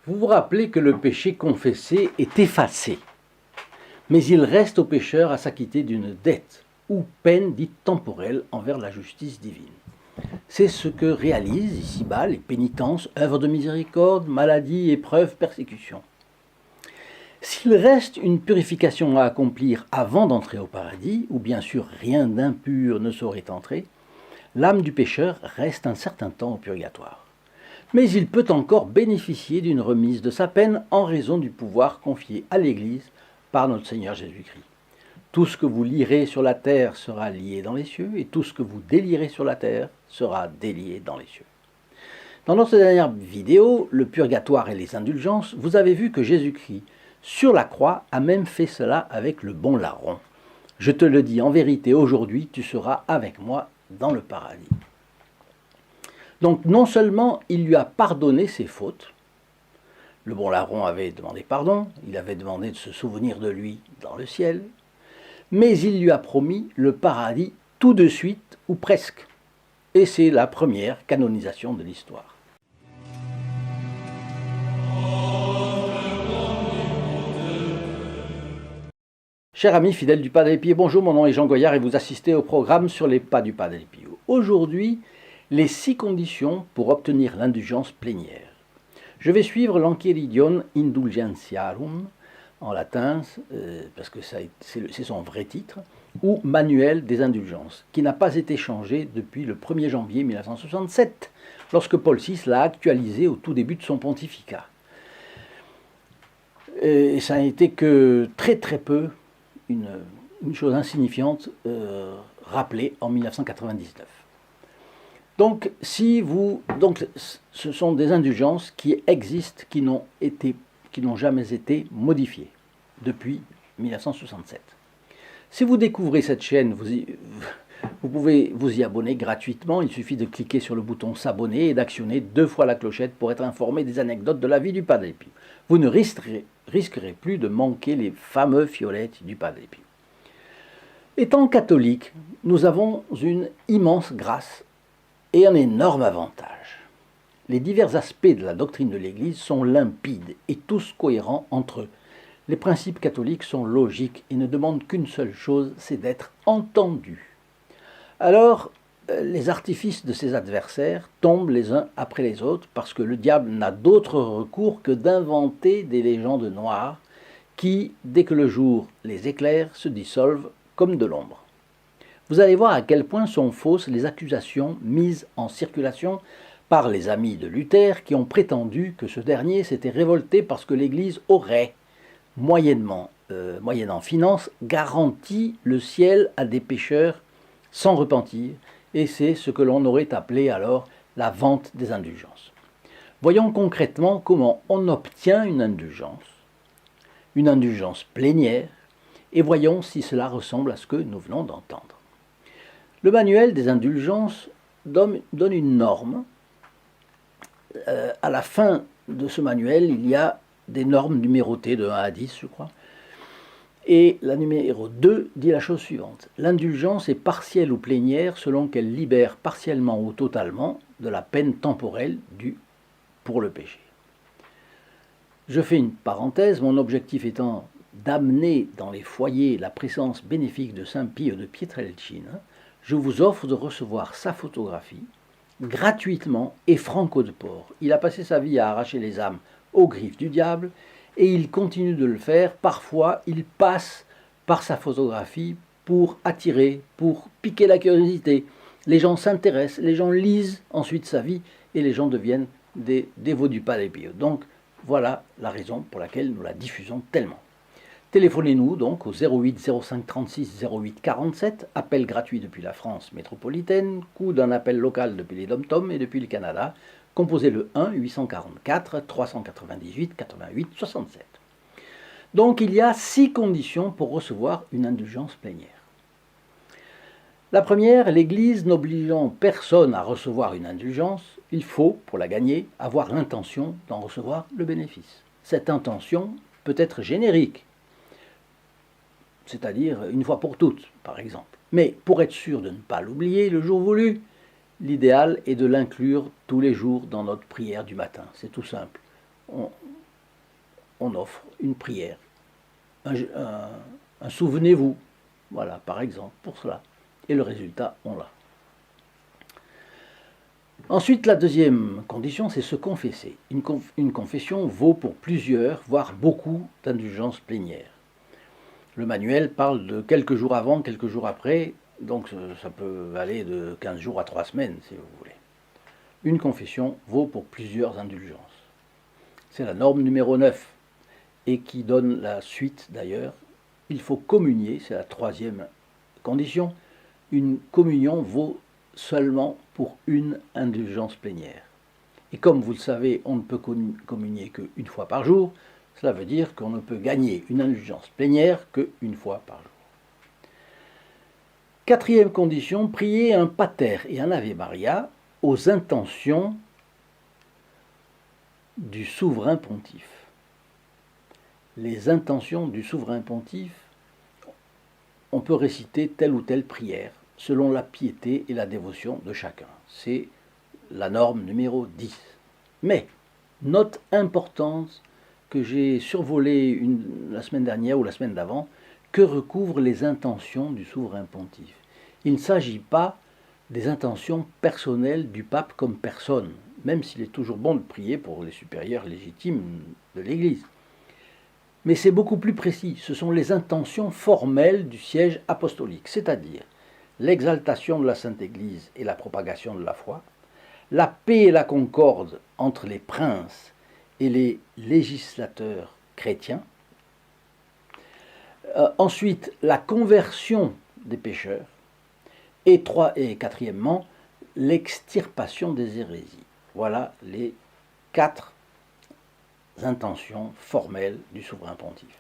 Vous vous rappelez que le péché confessé est effacé, mais il reste au pécheur à s'acquitter d'une dette ou peine dite temporelle envers la justice divine. C'est ce que réalisent ici-bas les pénitences, œuvres de miséricorde, maladies, épreuves, persécutions. S'il reste une purification à accomplir avant d'entrer au paradis, où bien sûr rien d'impur ne saurait entrer, l'âme du pécheur reste un certain temps au purgatoire. Mais il peut encore bénéficier d'une remise de sa peine en raison du pouvoir confié à l'Église par notre Seigneur Jésus-Christ. Tout ce que vous lirez sur la terre sera lié dans les cieux, et tout ce que vous délierez sur la terre sera délié dans les cieux. Dans notre dernière vidéo, le purgatoire et les indulgences, vous avez vu que Jésus-Christ, sur la croix, a même fait cela avec le bon larron. Je te le dis en vérité, aujourd'hui, tu seras avec moi dans le paradis. Donc non seulement il lui a pardonné ses fautes, le bon larron avait demandé pardon, il avait demandé de se souvenir de lui dans le ciel, mais il lui a promis le paradis tout de suite, ou presque. Et c'est la première canonisation de l'histoire. Chers amis fidèles du Padre Pio, bonjour, mon nom est Jean Goyard et vous assistez au programme sur les pas du Padre Pio. Aujourd'hui, les 6 conditions pour obtenir l'indulgence plénière. Je vais suivre l'Enchiridion Indulgentiarum, en latin, parce que c'est son vrai titre, ou Manuel des indulgences, qui n'a pas été changé depuis le 1er janvier 1967, lorsque Paul VI l'a actualisé au tout début de son pontificat. Et ça n'a été que très peu, une chose insignifiante, rappelée en 1999. Donc, ce sont des indulgences qui existent, qui n'ont jamais été modifiées depuis 1967. Si vous découvrez cette chaîne, vous pouvez vous y abonner gratuitement. Il suffit de cliquer sur le bouton s'abonner et d'actionner 2 fois la clochette pour être informé des anecdotes de la vie du Padre Pio. Vous ne risquerez plus de manquer les fameux fiolettes du Padre Pio. Étant catholique, nous avons une immense grâce et un énorme avantage. Les divers aspects de la doctrine de l'Église sont limpides et tous cohérents entre eux. Les principes catholiques sont logiques et ne demandent qu'une seule chose, c'est d'être entendus. Alors, les artifices de ses adversaires tombent les uns après les autres parce que le diable n'a d'autre recours que d'inventer des légendes noires qui, dès que le jour les éclaire, se dissolvent comme de l'ombre. Vous allez voir à quel point sont fausses les accusations mises en circulation par les amis de Luther qui ont prétendu que ce dernier s'était révolté parce que l'Église aurait, moyennant finance, garanti le ciel à des pécheurs sans repentir, et c'est ce que l'on aurait appelé alors la vente des indulgences. Voyons concrètement comment on obtient une indulgence plénière, et voyons si cela ressemble à ce que nous venons d'entendre. Le manuel des indulgences donne une norme. À la fin de ce manuel, il y a des normes numérotées de 1 à 10, je crois. Et la numéro 2 dit la chose suivante. L'indulgence est partielle ou plénière selon qu'elle libère partiellement ou totalement de la peine temporelle due pour le péché. Je fais une parenthèse, mon objectif étant d'amener dans les foyers la présence bénéfique de Saint Pio de Pietrelcina. Je vous offre de recevoir sa photographie gratuitement et franco de port. Il a passé sa vie à arracher les âmes aux griffes du diable et il continue de le faire. Parfois, il passe par sa photographie pour attirer, pour piquer la curiosité. Les gens s'intéressent, les gens lisent ensuite sa vie et les gens deviennent des dévots du Padre Pio. Donc, voilà la raison pour laquelle nous la diffusons tellement. Téléphonez-nous donc au 08 05 36 08 47, appel gratuit depuis la France métropolitaine, coût d'un appel local depuis les Dom-Tom et depuis le Canada, composez le 1 844 398 88 67. Donc il y a 6 conditions pour recevoir une indulgence plénière. La première, l'Église n'obligeant personne à recevoir une indulgence, il faut, pour la gagner, avoir l'intention d'en recevoir le bénéfice. Cette intention peut être générique, c'est-à-dire une fois pour toutes, par exemple. Mais pour être sûr de ne pas l'oublier le jour voulu, l'idéal est de l'inclure tous les jours dans notre prière du matin. C'est tout simple. On offre une prière, un souvenez-vous, voilà, par exemple, pour cela. Et le résultat, on l'a. Ensuite, la deuxième condition, c'est se confesser. Une confession vaut pour plusieurs, voire beaucoup, d'indulgences plénières. Le manuel parle de quelques jours avant, quelques jours après, donc ça peut aller de 15 jours à 3 semaines, si vous voulez. Une confession vaut pour plusieurs indulgences. C'est la norme numéro 9, et qui donne la suite d'ailleurs. Il faut communier, c'est la troisième condition. Une communion vaut seulement pour une indulgence plénière. Et comme vous le savez, on ne peut communier qu'une fois par jour, cela veut dire qu'on ne peut gagner une indulgence plénière qu'une fois par jour. Quatrième condition, prier un pater et un Ave Maria aux intentions du souverain pontife. Les intentions du souverain pontife, on peut réciter telle ou telle prière selon la piété et la dévotion de chacun. C'est la norme numéro 10. Mais, note importante que j'ai survolée la semaine dernière ou la semaine d'avant, que recouvrent les intentions du souverain pontife. Il ne s'agit pas des intentions personnelles du pape comme personne, même s'il est toujours bon de prier pour les supérieurs légitimes de l'Église. Mais c'est beaucoup plus précis, ce sont les intentions formelles du siège apostolique, c'est-à-dire l'exaltation de la Sainte Église et la propagation de la foi, la paix et la concorde entre les princes et les législateurs chrétiens, ensuite la conversion des pécheurs, et quatrièmement, l'extirpation des hérésies. Voilà les 4 intentions formelles du souverain pontife.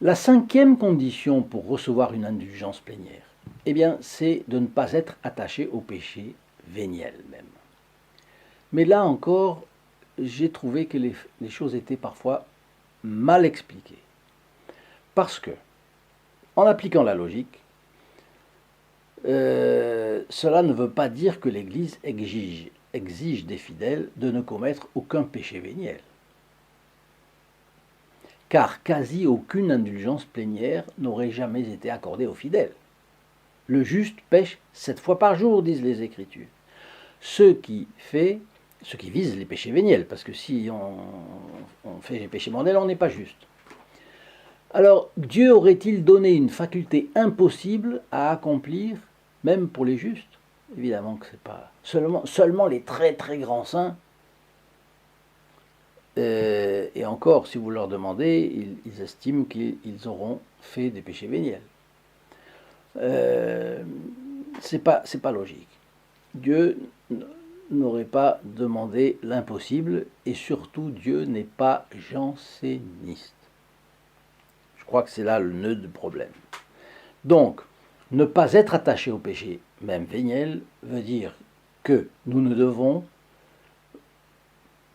La 5e condition pour recevoir une indulgence plénière, eh bien, c'est de ne pas être attaché au péché véniel même. Mais là encore, j'ai trouvé que les choses étaient parfois mal expliquées. Parce que, en appliquant la logique, cela ne veut pas dire que l'Église exige des fidèles de ne commettre aucun péché véniel. Car quasi aucune indulgence plénière n'aurait jamais été accordée aux fidèles. Le juste pêche 7 fois par jour, disent les Écritures. Ce qui vise les péchés véniels, parce que si on fait les péchés mortels, on n'est pas juste. Alors, Dieu aurait-il donné une faculté impossible à accomplir, même pour les justes? Évidemment que c'est pas. Seulement les très très grands saints. Et encore, si vous leur demandez, ils estiment qu'ils auront fait des péchés véniels. C'est pas logique. Dieu n'aurait pas demandé l'impossible, et surtout Dieu n'est pas janséniste. Je crois que c'est là le nœud du problème. Donc, ne pas être attaché au péché, même véniel, veut dire que nous ne devons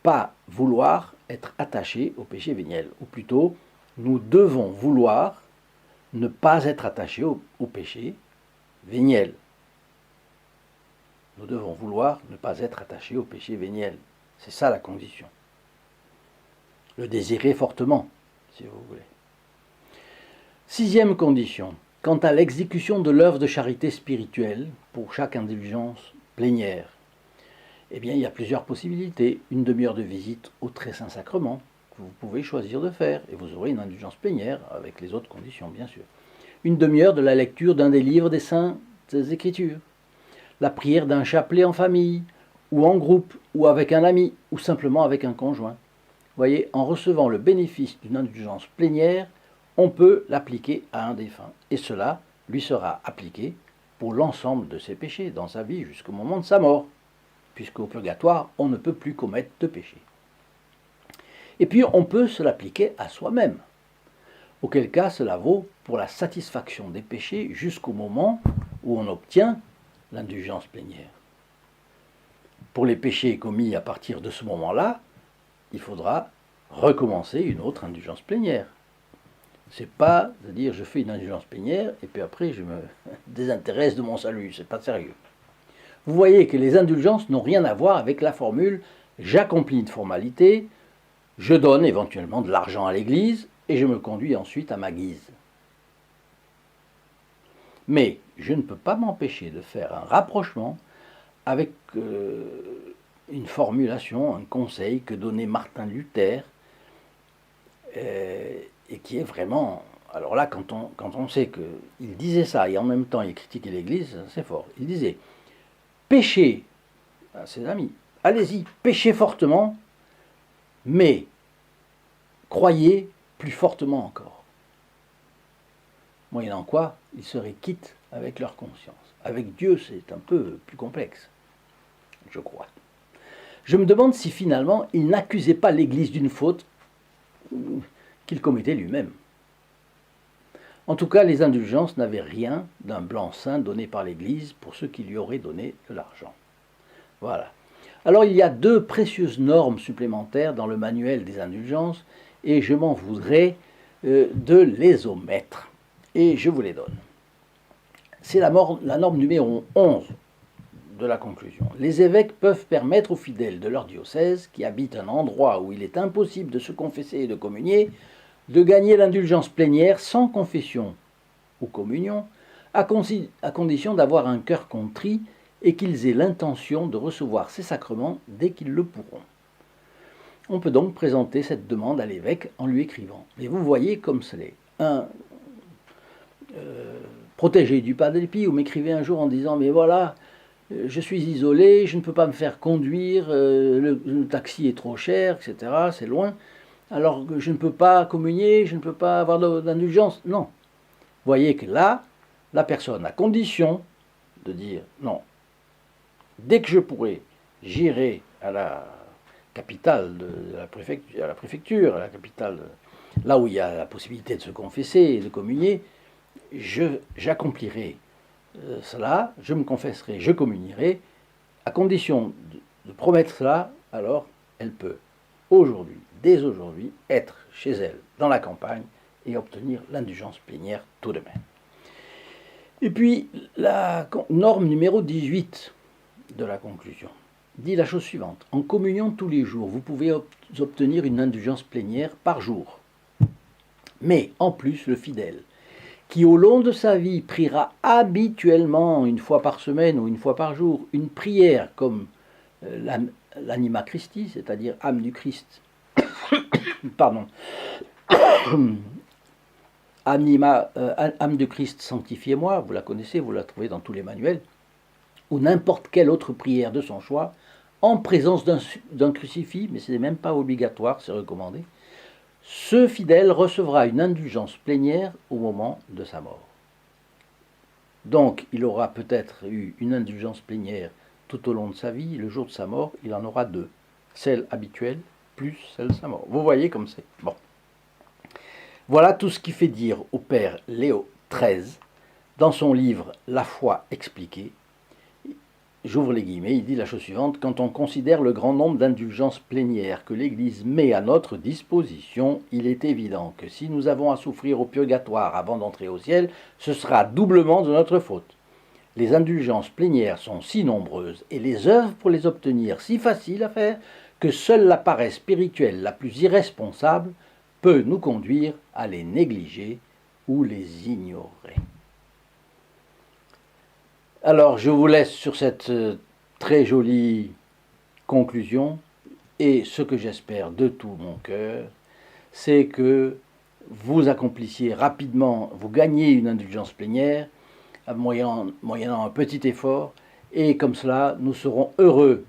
pas vouloir être attachés au péché véniel, ou plutôt, nous devons vouloir ne pas être attachés au péché véniel. Nous devons vouloir ne pas être attachés au péché véniel. C'est ça la condition. Le désirer fortement, si vous voulez. 6e condition. Quant à l'exécution de l'œuvre de charité spirituelle, pour chaque indulgence plénière, eh bien, il y a plusieurs possibilités. Une demi-heure de visite au Très Saint Sacrement, que vous pouvez choisir de faire, et vous aurez une indulgence plénière, avec les autres conditions, bien sûr. Une demi-heure de la lecture d'un des livres des Saintes Écritures. La prière d'un chapelet en famille, ou en groupe, ou avec un ami, ou simplement avec un conjoint. Vous voyez, en recevant le bénéfice d'une indulgence plénière, on peut l'appliquer à un défunt. Et cela lui sera appliqué pour l'ensemble de ses péchés dans sa vie jusqu'au moment de sa mort, puisqu'au purgatoire, on ne peut plus commettre de péché. Et puis, on peut se l'appliquer à soi-même, auquel cas cela vaut pour la satisfaction des péchés jusqu'au moment où on obtient l'indulgence plénière. Pour les péchés commis à partir de ce moment-là, il faudra recommencer une autre indulgence plénière. C'est pas de dire je fais une indulgence plénière et puis après je me désintéresse de mon salut, c'est pas sérieux. Vous voyez que les indulgences n'ont rien à voir avec la formule « j'accomplis une formalité, je donne éventuellement de l'argent à l'Église et je me conduis ensuite à ma guise ». Mais je ne peux pas m'empêcher de faire un rapprochement avec une formulation, un conseil que donnait Martin Luther, et qui est vraiment... Alors là, quand on sait qu'il disait ça, et en même temps il critiquait l'Église, c'est fort. Il disait, péchez, à ses amis, allez-y, péchez fortement, mais croyez plus fortement encore. Moyennant quoi, ils seraient quittes avec leur conscience. Avec Dieu, c'est un peu plus complexe, je crois. Je me demande si finalement il n'accusait pas l'Église d'une faute qu'il commettait lui-même. En tout cas, les indulgences n'avaient rien d'un blanc-seing donné par l'Église pour ceux qui lui auraient donné de l'argent. Voilà. Alors il y a 2 précieuses normes supplémentaires dans le manuel des indulgences, et je m'en voudrais de les omettre. Et je vous les donne. C'est la norme numéro 11 de la conclusion. Les évêques peuvent permettre aux fidèles de leur diocèse, qui habitent un endroit où il est impossible de se confesser et de communier, de gagner l'indulgence plénière sans confession ou communion, à condition d'avoir un cœur contrit et qu'ils aient l'intention de recevoir ces sacrements dès qu'ils le pourront. On peut donc présenter cette demande à l'évêque en lui écrivant. Et vous voyez comme c'est. Un protégé du pas d'épi, ou m'écrivait un jour en disant « mais voilà, je suis isolé, je ne peux pas me faire conduire, le taxi est trop cher, etc., c'est loin, alors que je ne peux pas communier, je ne peux pas avoir d'indulgence. » Non. Vous voyez que là, la personne a condition de dire « non, dès que je pourrai, j'irai à la capitale de la préfecture, à la capitale, là où il y a la possibilité de se confesser et de communier, j'accomplirai cela, je me confesserai, je communierai, à condition de promettre cela, alors elle peut aujourd'hui, dès aujourd'hui, être chez elle, dans la campagne, et obtenir l'indulgence plénière tout de même. Et puis, la norme numéro 18 de la conclusion dit la chose suivante. En communion tous les jours, vous pouvez obtenir une indulgence plénière par jour. Mais, en plus, le fidèle, qui au long de sa vie priera habituellement, une fois par semaine ou une fois par jour, une prière comme l'anima Christi, c'est-à-dire âme du Christ, pardon, âme de Christ, sanctifiez-moi, vous la connaissez, vous la trouvez dans tous les manuels, ou n'importe quelle autre prière de son choix, en présence d'un crucifix, mais ce n'est même pas obligatoire, c'est recommandé, ce fidèle recevra une indulgence plénière au moment de sa mort. Donc, il aura peut-être eu une indulgence plénière tout au long de sa vie, le jour de sa mort, il en aura 2, celle habituelle plus celle de sa mort. Vous voyez comme c'est. Bon. Voilà tout ce qui fait dire au père Léo XIII, dans son livre « La foi expliquée », j'ouvre les guillemets, il dit la chose suivante, « Quand on considère le grand nombre d'indulgences plénières que l'Église met à notre disposition, il est évident que si nous avons à souffrir au purgatoire avant d'entrer au ciel, ce sera doublement de notre faute. Les indulgences plénières sont si nombreuses et les œuvres pour les obtenir si faciles à faire que seule la paresse spirituelle la plus irresponsable peut nous conduire à les négliger ou les ignorer. » Alors, je vous laisse sur cette très jolie conclusion, et ce que j'espère de tout mon cœur, c'est que vous accomplissiez rapidement, vous gagnez une indulgence plénière, moyennant un petit effort, et comme cela, nous serons heureux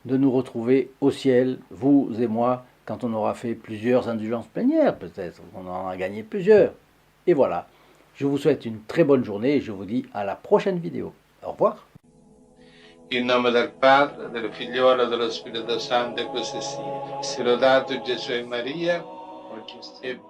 de nous retrouver au ciel, vous et moi, quand on aura fait plusieurs indulgences plénières, peut-être, on en a gagné plusieurs. Et voilà, je vous souhaite une très bonne journée, et je vous dis à la prochaine vidéo. Au revoir. In nome del Padre, del Figliolo e dello Spirito Santo, e così sia. Sia lodato Gesù e Maria, oggi e